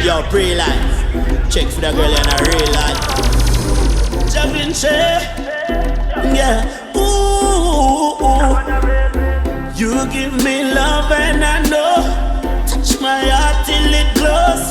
Yo, PREELYFE. Check for the girl in a real life. Vinci. Yeah. Ooh. You give me love and I know. Touch my heart till it glows.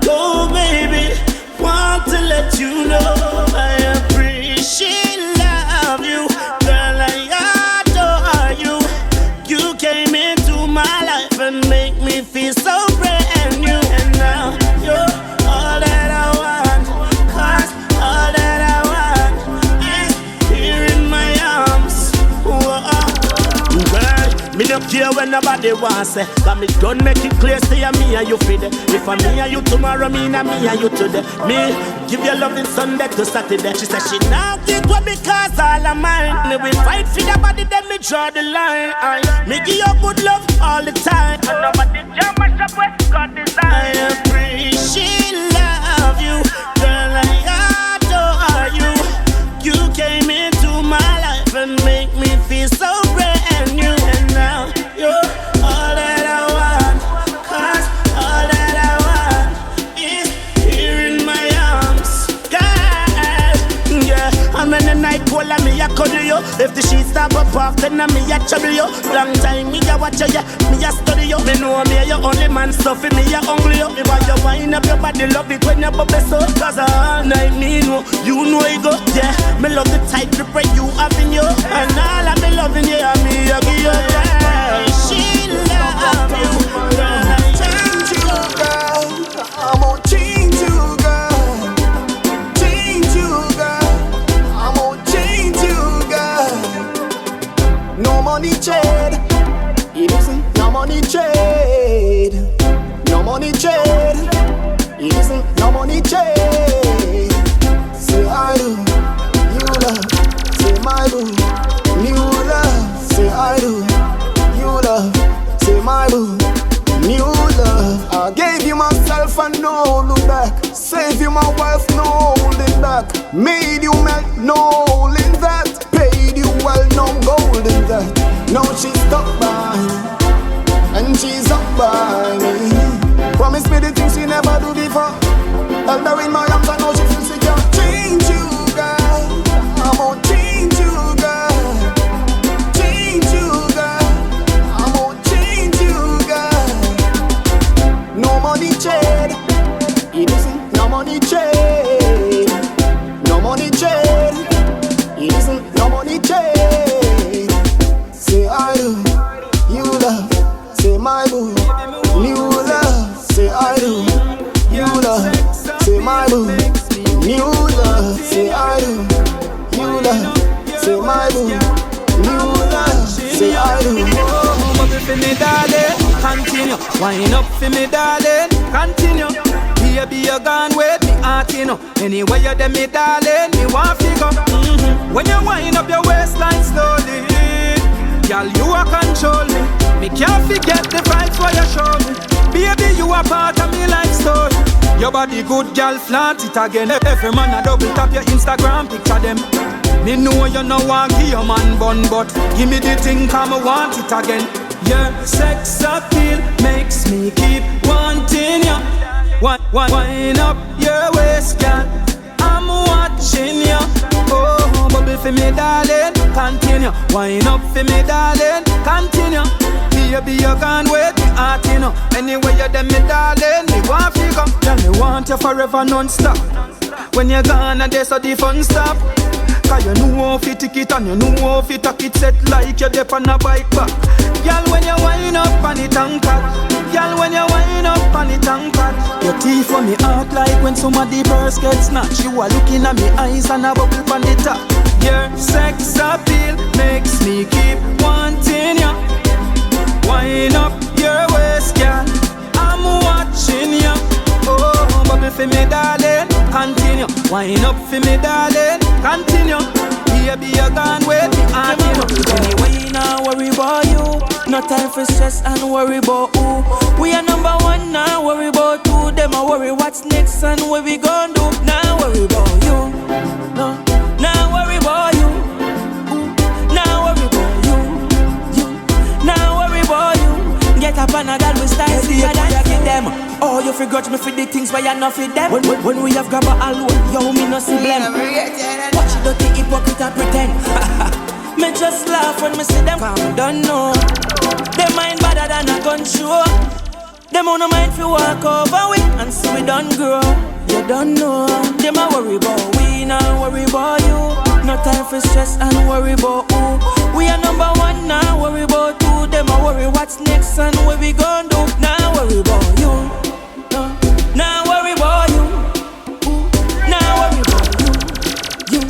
Oh, baby. Want to let you know I appreciate love you. Girl, I adore you. You came into my life and make me feel so brand new. And now you're all that I want. Cause all that I want is here in my arms. Whoa. Girl, me don't care when nobody wants it. Cause me don't make it clear, say me and you fit it. If I'm me and you tomorrow, me and you today. Me give you loving Sunday to Saturday. She said she now get what because all of mine. Me we fight for the body, then me draw the line. Me give you good love all the time. And nobody jam mash up with God design. I appreciate love you, girl. I adore you. You came into my life and make me feel so brand new. And now you're all that I want. Cause all that I want is here in my arms. Yeah, and when the night cold and me a cuddle you. If the sheets stop up off, then me a trouble you. Long time me a watch you, yeah, me a study you. Me know me a your only man, stuff me a hungry you. Me want you wind up your body, love it when you bubble so. Cause all night me know, you know it go. Yeah, me love the tight grip where you have in you. And all of me loving you, and me a give you. Yeah, she love you, girl. I change you, girl. I'm gonna change you, girl. Change you, girl. I'm gonna change you, girl. No money trade. It isn't no money trade. No money trade. It isn't no money trade. Say I do, you love. Say my boo, new love. Say I do, you love. Say my boo, new love. I gave you myself and no look back. Save you my wealth, no holding back. Made you melt, no holding that. Paid you well, no gold in that. Now she's stuck by me, and she's up by me. Promise me the things she never do before. Held her in my arms and now she feels secure. Change you, girl. I'm gonna change you, girl. Change you, girl. I'm gonna change you, girl. No money trade. It isn't no money trade. No money trade. It isn't no money trade. Say I do, you love. Say my boo, new love. Say I do, you love. Say my boo, new love. Say I do, you love. Say my boo, new love. Say I do. Oh, bubble for me, darling. Continue. Wind up for me, darling. Continue. Baby, you gone with me heart, you know. Anyway, you them me, darling. Me want figure. When you wind up your waistline slowly, girl, you are control me. Me can't forget the vibes what you show me. Baby, you are part of me life story. Your body good, girl, flaunt it again. Every man a double tap your Instagram picture them. Me know you no want give your man bun, but give me the thing, come I want it again. Your sex appeal makes me keep wanting you. Wind up your waist, girl. I'm watching you. Oh, bubble for me, darling. Continue. Wind up for me, darling. Continue. Baby, you can't wait me heart, you know. Anyway, you them me, darling. Me want you come. Tell me want you forever non-stop. When you're gone and there's so the fun stop. Cause you know if you take it and you know if you take it set like you're dep on a bike back. Girl, when you wind up on it and cut. Girl, when you wind up on it and cut. Your teeth on me heart like when somebody burst gets snatched. You are looking at me eyes and a bubble on the top. Your sex appeal makes me keep wanting you. Wind up your waist, girl. I'm watching you. Oh, bubble for me, darling. Continue. Wind up for me, darling. Continue. Baby, you gone with me, and you know. Anyway, now worry about you. No time for stress and worry about who. We are number one, now worry about two. Them a worry what's next and what we gon' do. Now worry about you. No, now worry about you. Now worry about you. Now worry about you. Get up and a girl with style. See you give them. Oh, you grudge me for the things why you not for them. When we have grab a alone, yo, me no see blame. Watch the dirty hypocrite and pretend. Me just laugh when me see them. Calm down, no. They mind better than a gun show. Them on no mind fi walk over we, and so we don't grow. You don't know. Them a worry about we, not worry about you. No time for stress and worry about who. We are number one, now worry about two. Them a worry what's next and what we gon' do. Now worry about you. No. Now worry about you. Now worry about you.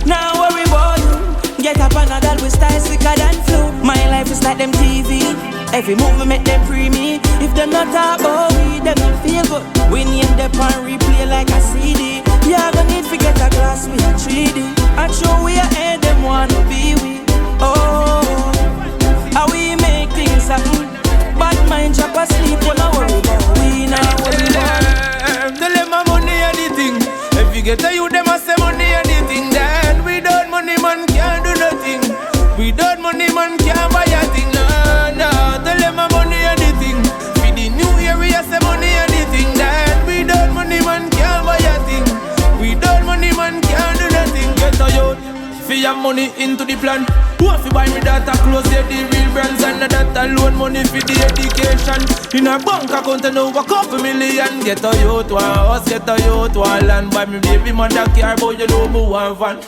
Now worry about you. Get up on a girl with style sicker than flu. My life is like them TV. Every move we make them pre me. If them not talk about we, them not feel good. We name them and replay like a CD. Yeah, gonna need to get a glass, we a 3D. And show we a head, them wanna be we. Oh, how we make things happen. Bad mind drop asleep, when I worry about we, now worry about. They let my money anything. If you get a you, them a say money anything. Then without money, man can't do nothing. Without money, man can't buy a thing. No, they let my money anything. For the new area, say money anything. Then without money, man can't buy a thing. Without money, man can't do nothing. Get a youth, for your money into the plan. Who have to buy me data close, yeah, the real brands. And that alone money for the education. In a bank account, I know a couple million. Get a youth, one house, get a youth, one land. Buy me baby mother car, but you know me one van.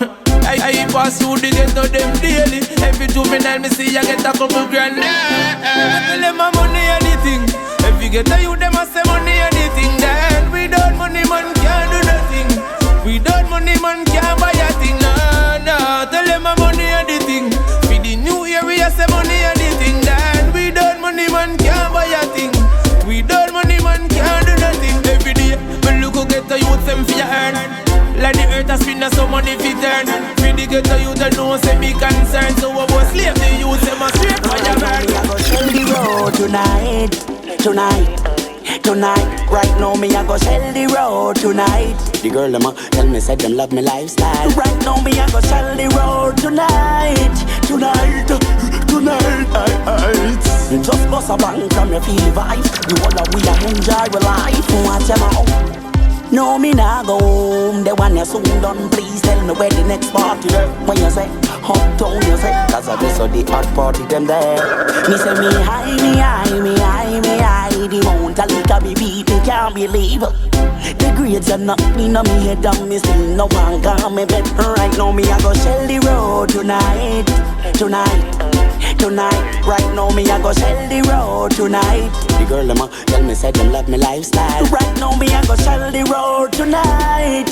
I pass through the ghetto them daily. Every juvenile me see I get a couple grand. Tell them my money anything. If you get a you them a say money anything. Then without money man can't do nothing. Without money man can't buy a thing. No, tell them my money anything. For the new area say money anything. Then without money man can't buy a thing. Without money man can't do nothing. Every day we look who get a youth them for your earn. Like the earth has spin so money fi turn. Free the ghetto youth that know say me concern. So I was slave the youth them a straight for your man. I go shell the road tonight. Right now me I go shell the road tonight. The girl them a tell me say them love me lifestyle. Right now me I go shell the road tonight. Just bust a bang from your feel the vibe. The whole of we a enjoy our life. Watch them out. No, me nah go home. The one you soon done. Please tell me where the next party there. When you say uptown, you say cause I be so the hot party them there. Me say me high. The mount a liquor be beat, me can't believe. The grades are not me, no me head down. Me still no one got me bed. Right now me I go shell the road tonight. Right now me I go shell the road tonight. The girl them a tell me say them love me lifestyle. Right now me I go shell the road tonight.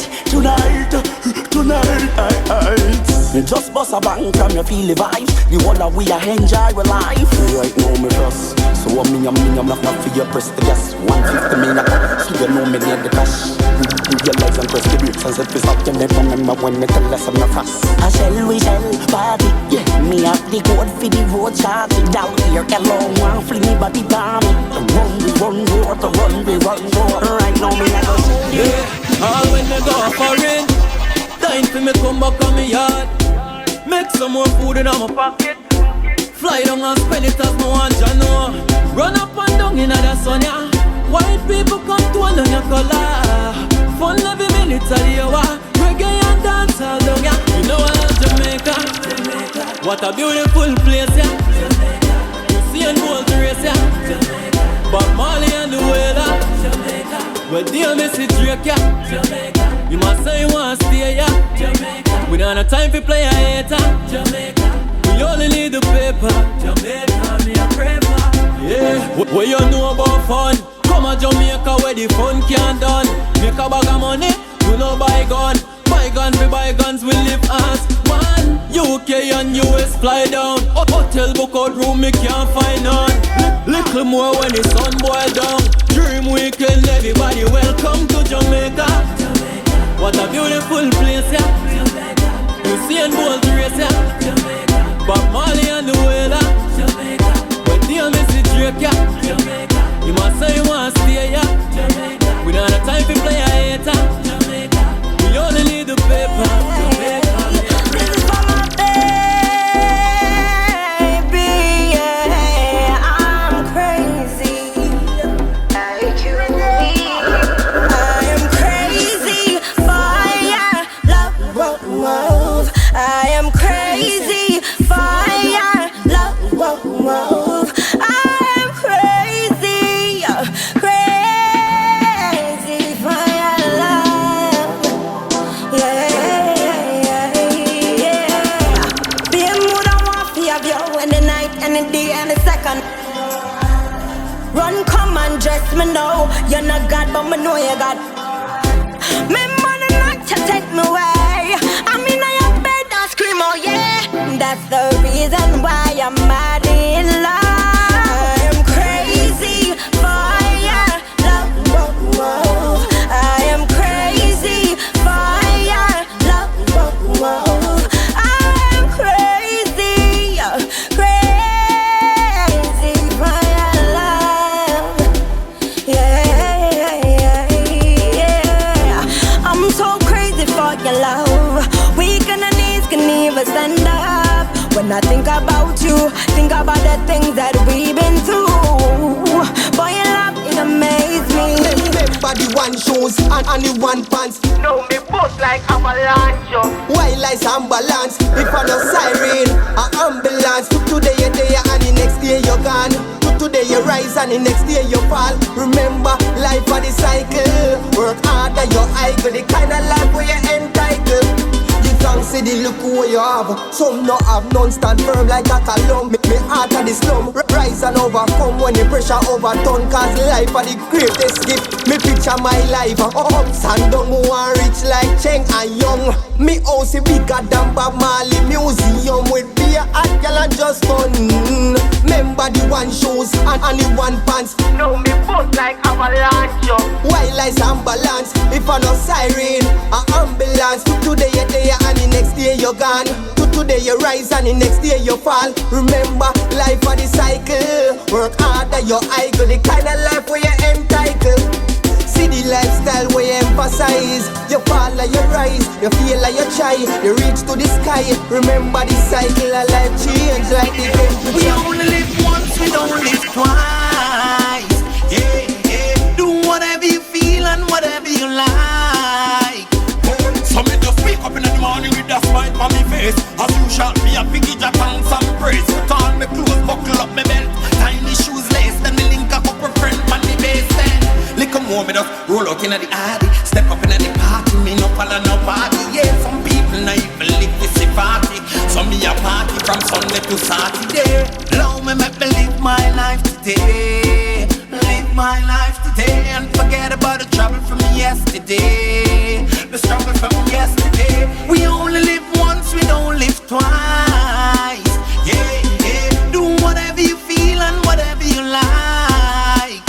Just bust a bang from your feel the vibes. The whole of we a enjoy our life. Right now me just so I'm not for your press the gas. 150 me not so you know me need the cash. Realize and press the brakes as if it's up to me. Remember when me tell us I'm not fast. I we shall party, yeah. Me have the code for the road charge. Down here alone, one fling me body bomb. Run, right now me I go yeah. All when me go foreign, time for me come back on me yard. Make some more food in my pocket. Fly down and spend it as no one ya know. Run up and down in the sun, yeah. White people come to on your color. Fun every minute of the hour. Reggae and dance all down, yeah. You know I love Jamaica. What a beautiful place, yeah. You see and bold race, yeah. But Marley and the Wailer. Well, dear Missy Drake, yeah. You must say you want to stay, yeah. We don't have time for play a hater. We only need the paper. Jamaica, me a pray for. Yeah, what you know about fun? Come to Jamaica where the fun can't done. Make a bag of money, you know buy gun. Buy gun, we buy guns, we live as one. UK and US fly down. Hotel book out room, me can't find none. Little more when the sun boil down. Dream weekend, everybody welcome to Jamaica. What a beautiful place, yeah. You see and bold race, yeah. But Marley and the Wailer. When dear Missy Drake, yeah. You must say you want to stay, yeah. We don't have time to play a hater. We only need the paper. This is for my baby, yeah. I'm crazy. second. Run, come and dress me now. You're not God, but me know you God. Me money not to take me away. I mean, I am bed and scream, oh yeah. That's the reason why I'm mad in love. I'm crazy for your love. Whoa, whoa. I am crazy for your love. Whoa, whoa. I am crazy, crazy for your love. Yeah. I'm so crazy for your love. Weak on the knees can even stand up. When I think about you, think about the things that we've been through. Boy, your love, it amazes me. Remember the one shoes and the one pants. No, me bust like avalanche. While life's unbalanced, if I no siren, an ambulance. Today you're there and the next day you're gone. Today you rise and the next day you fall. Remember, life are the cycle. Work hard and you're idle. The kind of life where you're entitled. You can't see the look where you have. Some no have, none stand firm like a column. Me heart of the slum. Rise and overcome when the pressure overturn. Cause life are the greatest gift. Me picture my life. Ups and down, who are rich like Cheng and Young. Me house is bigger than Bob Marley Museum. With beer and girl and just fun. Remember the one shoes and the one pants. No, me bust like avalanche. While life's unbalanced, if I no siren, an ambulance. Today you're there and the next day you're gone. Today you rise and the next day you fall. Remember, life are the cycle. Work hard and you're idle. The kind of life where you're entitled. See the lifestyle where you emphasize. You fall and you rise. You feel like you try. You reach to the sky. Remember the cycle of life change like the temperature. We only live once, we don't live twice. Yeah. Do whatever you feel and whatever you like. So me just wake up in the morning with a smile on my face. As usual, me a biggie jack and some praise. Put on me clothes, buckle up me belt. Tiny shoes laced, then me link a couple friends on the base then. Little more me just roll out inna the Addy. Step up inna the party, me no follow nobody. Yeah, some people not even live this party. So me a party from Sunday to Saturday. Allow me make me live my life today. Live my life today and forget about the trouble from yesterday. The struggle from yesterday. We only live once, we don't live twice. Yeah. Do whatever you feel and whatever you like.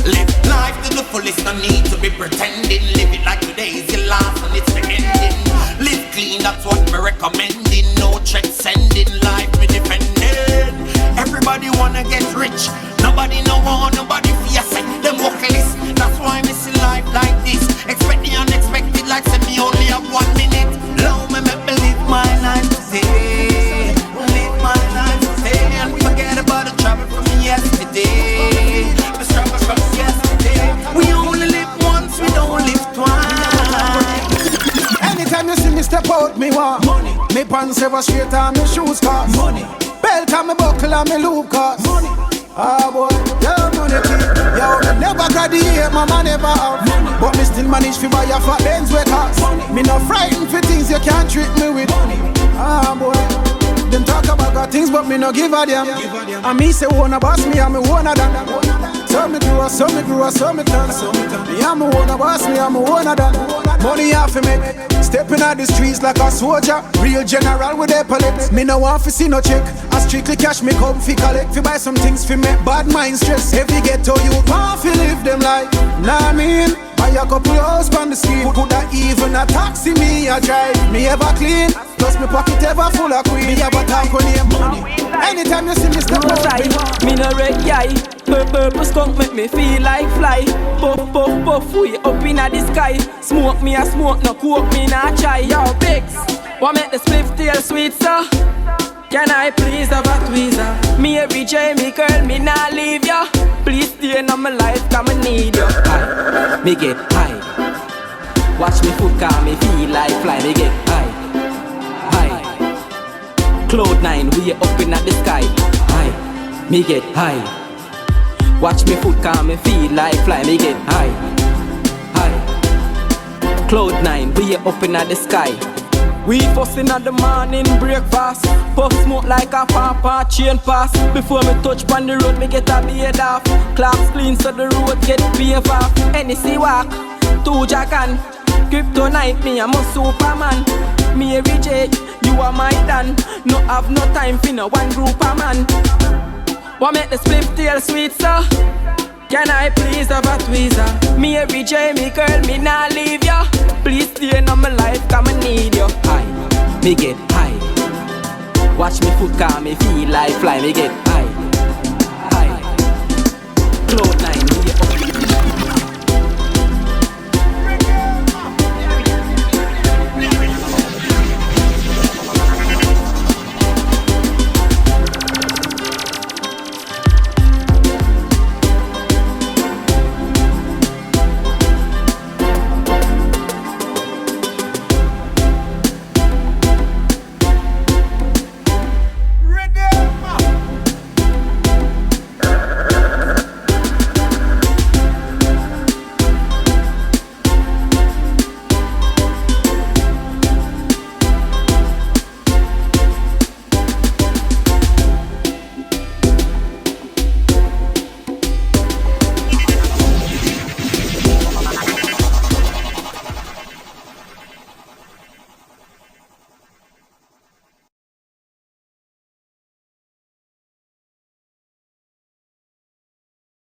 Live life to the fullest, no need to be pretending. Live it like today is your last and it's the ending. Live clean, that's what we're recommending. No transcending, life we defending. Everybody wanna get rich. Nobody know how, nobody fear set them vocalists. That's why I see life like this. Expect the unexpected like say me only have 1 minute. Allow me make me live my life today. Live my life today and forget about the trouble from yesterday. The struggle from yesterday. We only live once, we don't live twice. Anytime you see me step out, me want money. Me pants ever straight and me shoes cost money. Belt and me buckle and me loop cost money. Ah boy, yeah money keep. Yo, me never graduate, mama never have money. But me still manage to buy a fat Benz with cost money. Me not frightened for things you can't treat me with money. Ah boy, them talk about God things but me no give a damn. And me say wanna boss me and me wanna done. So me grew up, so me grew up, so me turn. Me and me wanna boss me and me wanna done. Money off for me, stepping out the streets like a soldier. Real general with epaulets. Me no want to see no check. I strictly cash me come fi collect. Fi buy some things fi make bad mind stress. Every ghetto you want fi live them like. Nah mean, buy a couple house on the street. Coulda even a taxi me a drive. Me ever clean, plus me pocket ever full of queen. Me ever talk on your money. Anytime you see me step out, me no red guy. Purple skunk make me feel like fly. Puff, puff, puff, we up inna the sky. Smoke me a smoke, no coke me na chai. Yo, Biggs, what make the spliff tail sweet, sir? Can I please have a tweezer? Me every J, me girl, me nah leave ya. Please stay in my life, cause me need you. High, me get high. Watch me foot, cause me feel like fly. Me get high, high. Cloud9, we up inna the sky. High, me get high. Watch me foot, cause me feel like fly. Me get high, high. Cloud9, we up inna the sky. We fussing at the morning breakfast. Puff smoke like a papa chain pass. Before me touch on the road, me get a beard off. Clocks clean so the road get paved off. NEC walk, 2 Jagan. Kryptonite, me I'm a Superman. Mary J, you are my Dan. No have no time for no one group of man. What make the split tail sweet, sir? Can I please have a tweezer? Mary J, me girl, me nah leave ya. Please stay in my life, come I need you. High, me get high. Watch me foot, cause me feel like fly, me get